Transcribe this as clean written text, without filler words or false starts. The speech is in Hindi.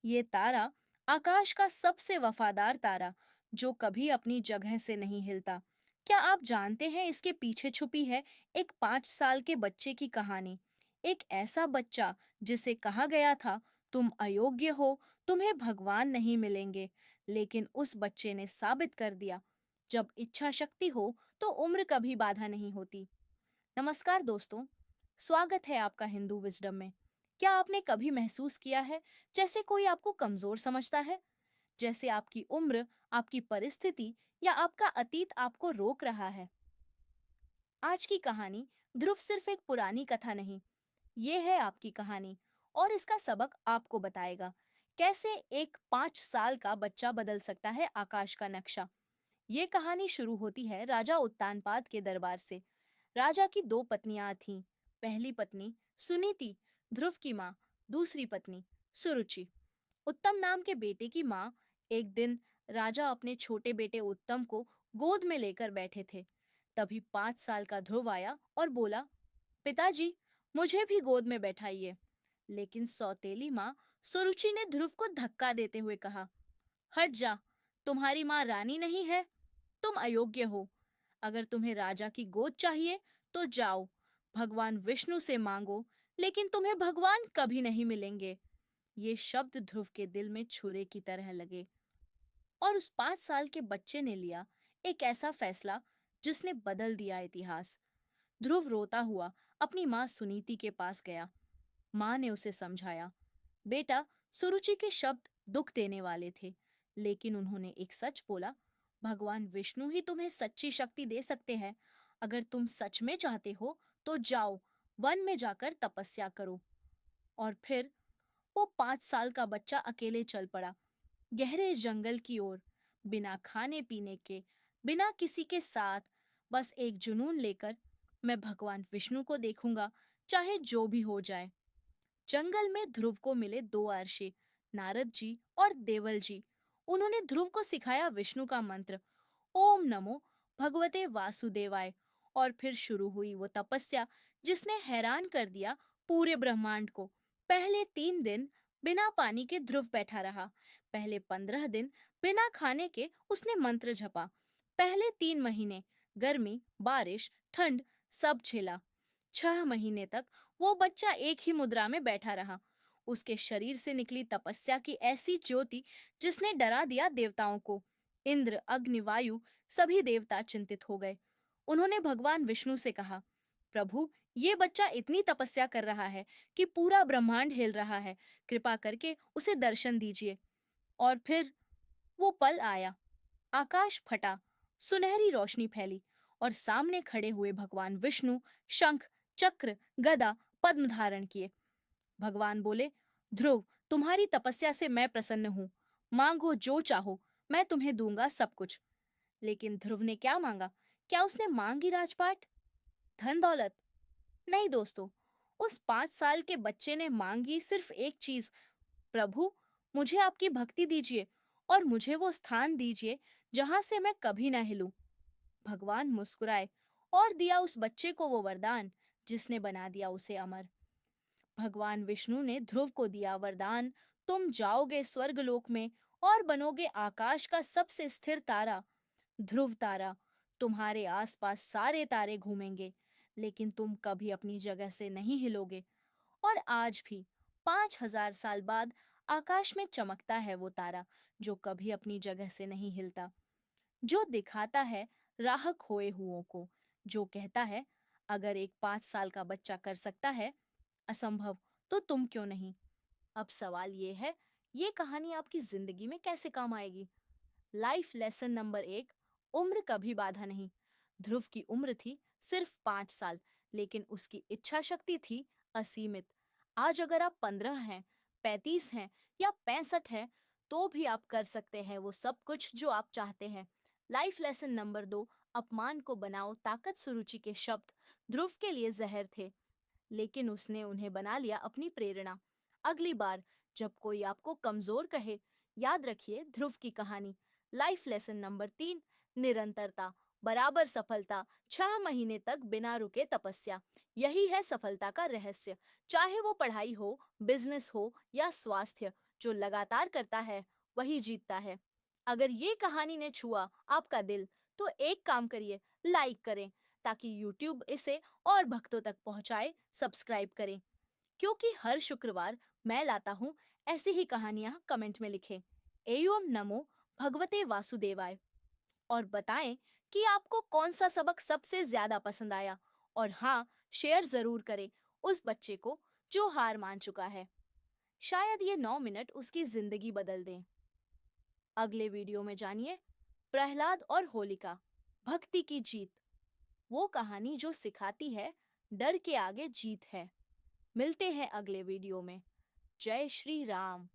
ये तारा आकाश का सबसे वफादार तारा जो कभी अपनी जगह से नहीं हिलता। क्या आप जानते हैं इसके पीछे छुपी है एक 5 साल के बच्चे की कहानी। एक ऐसा बच्चा जिसे कहा गया था तुम अयोग्य हो, तुम्हें भगवान नहीं मिलेंगे, लेकिन उस बच्चे ने साबित कर दिया जब इच्छा शक्ति हो तो उम्र कभी बाधा नहीं होती। नमस्कार दोस्तों, स्वागत है आपका हिंदू विजडम में। क्या आपने कभी महसूस किया है जैसे कोई आपको कमजोर समझता है, जैसे आपकी उम्र, आपकी परिस्थिति या आपका अतीत आपको रोक रहा है? आज की कहानी ध्रुव सिर्फ एक पुरानी कथा नहीं, ये है आपकी कहानी। और इसका सबक आपको बताएगा कैसे एक 5 साल का बच्चा बदल सकता है आकाश का नक्शा। ये कहानी शुरू होती है राजा उत्तानपाद के दरबार से। राजा की दो पत्नियां थीं। पहली पत्नी सुनीति, ध्रुव की माँ। दूसरी पत्नी सुरुचि, उत्तम नाम के बेटे की माँ। एक दिन राजा अपने छोटे बेटे उत्तम को गोद में लेकर बैठे थे। तभी 5 साल का ध्रुव आया और बोला, पिताजी, मुझे भी गोद में बैठाइए। लेकिन सौतेली माँ सुरुचि ने ध्रुव को धक्का देते हुए कहा, हट जा, तुम्हारी माँ रानी नहीं है, तुम अयोग्य हो। अगर तुम्हें राजा की गोद चाहिए तो जाओ, भगवान विष्णु से मांगो, लेकिन तुम्हें भगवान कभी नहीं मिलेंगे। ये शब्द ध्रुव के दिल में छुरे की तरह लगे और उस 5 साल के बच्चे ने लिया एक ऐसा फैसला जिसने बदल दिया इतिहास। ध्रुव रोता हुआ अपनी माँ सुनीति के पास गया। माँ ने उसे समझाया, बेटा, सुरुचि के शब्द दुख देने वाले थे, लेकिन उन्होंने एक सच बोला। भगवान विष्णु ही तुम्हें सच्ची शक्ति दे सकते हैं। अगर तुम सच में चाहते हो तो जाओ, वन में जाकर तपस्या करो। और फिर वो 5 साल का बच्चा अकेले चल पड़ा, गहरे जंगल की ओर, बिना खाने पीने के, बिना किसी के साथ, बस एक जुनून लेकर, मैं भगवान विष्णु को देखूंगा, चाहे जो भी हो जाए। जंगल में ध्रुव को मिले दो अर्षि, नारद जी और देवल जी। उन्होंने ध्रुव को सिखाया विष्णु का मंत्र, ओम नमो भगवते वासुदेवाय। और फिर शुरू हुई वो तपस्या जिसने हैरान कर दिया पूरे ब्रह्मांड को। पहले 3 दिन बिना पानी के ध्रुव बैठा रहा। पहले 15 दिन बिना खाने के उसने मंत्र जपा। पहले 3 महीने गर्मी, बारिश, ठंड सब झेला। 6 महीने तक वो बच्चा एक ही मुद्रा में बैठा रहा। उसके शरीर से निकली तपस्या की ऐसी ज्योति जिसने डरा दिया देवताओं को। इंद्र, अग्नि, वायु, सभी देवता चिंतित हो गए। उन्होंने भगवान विष्णु से कहा, प्रभु, ये बच्चा इतनी तपस्या कर रहा है कि पूरा ब्रह्मांड हिल रहा है, कृपा करके उसे दर्शन दीजिए। और फिर वो पल आया, आकाश फटा, सुनहरी रोशनी फैली और सामने खड़े हुए भगवान विष्णु शंख, चक्र, गदा, पद्म धारण किए। भगवान बोले, ध्रुव, तुम्हारी तपस्या से मैं प्रसन्न हूँ। मांगो जो चाहो, मैं तुम्हें दूंगा सब कुछ। लेकिन ध्रुव ने क्या मांगा? क्या उसने मांगी राजपाट, धन दौलत? नहीं दोस्तों, उस 5 साल के बच्चे ने मांगी सिर्फ एक चीज, प्रभु, मुझे आपकी भक्ति दीजिए और मुझे वो स्थान दीजिए जहां से मैं कभी ना हिलूं। भगवान मुस्कुराए और दिया उस बच्चे को वो वरदान जिसने बना दिया उसे अमर। भगवान विष्णु ने ध्रुव को दिया वरदान, तुम जाओगे स्वर्गलोक में और बनोगे आकाश का सबसे स्थिर तारा। ध्रुव तारा, तुम्हारे आसपास सारे तारे घूमेंगे, लेकिन तुम कभी अपनी जगह से नहीं हिलोगे। और आज भी 5,000 साल बाद आकाश में चमकता है वो तारा जो कभी अपनी जगह से नहीं हिलता, जो दिखाता है राह खोए हुओं को, जो कहता है अगर एक 5 साल का बच्चा कर सकता है असंभव, तो तुम क्यों नहीं। अब सवाल ये है, ये कहानी आपकी जिंदगी में कैसे काम आएगी? लाइफ लेसन नंबर 1, उम्र कभी बाधा नहीं। ध्रुव की उम्र थी सिर्फ 5 साल, लेकिन उसकी इच्छा शक्ति थी असीमित। आज अगर आप 15 हैं, 35 हैं या 65 हैं, तो भी आप कर सकते हैं वो सब कुछ जो आप चाहते हैं। लाइफ लेसन नंबर 2, अपमान को बनाओ ताकत। सुरुचि के शब्द ध्रुव के लिए जहर थे, लेकिन उसने उन्हें बना लिया अपनी प्रेरणा। अगली बार जब कोई आपको कमजोर कहे, याद रखिए ध्रुव की कहानी। लाइफ लेसन नंबर 3, निरंतरता बराबर सफलता। 6 महीने तक बिना रुके तपस्या, यही है सफलता का रहस्य। चाहे वो पढ़ाई हो, बिजनेस हो या स्वास्थ्य, जो लगातार करता है वही जीतता है। अगर ये कहानी ने छुआ आपका दिल, तो एक काम करिए, लाइक करें ताकि यूट्यूब इसे और भक्तों तक पहुंचाए। सब्सक्राइब करें, क्योंकि हर शुक्रवार मैं लाता हूँ ऐसी ही कहानियां। कमेंट में लिखें एयुम नमो भगवते वासुदेवाय और बताएं कि आपको कौन सा सबक सबसे ज्यादा पसंद आया। और हाँ, शेयर जरूर करें उस बच्चे को जो हार मान चुका है। शायद ये 9 मिनट उसकी जिंदगी बदल दें। अगले वीडियो में जानिए प्रहलाद और होलिका, भक्ति की जीत, वो कहानी जो सिखाती है डर के आगे जीत है। मिलते हैं अगले वीडियो में। जय श्री राम।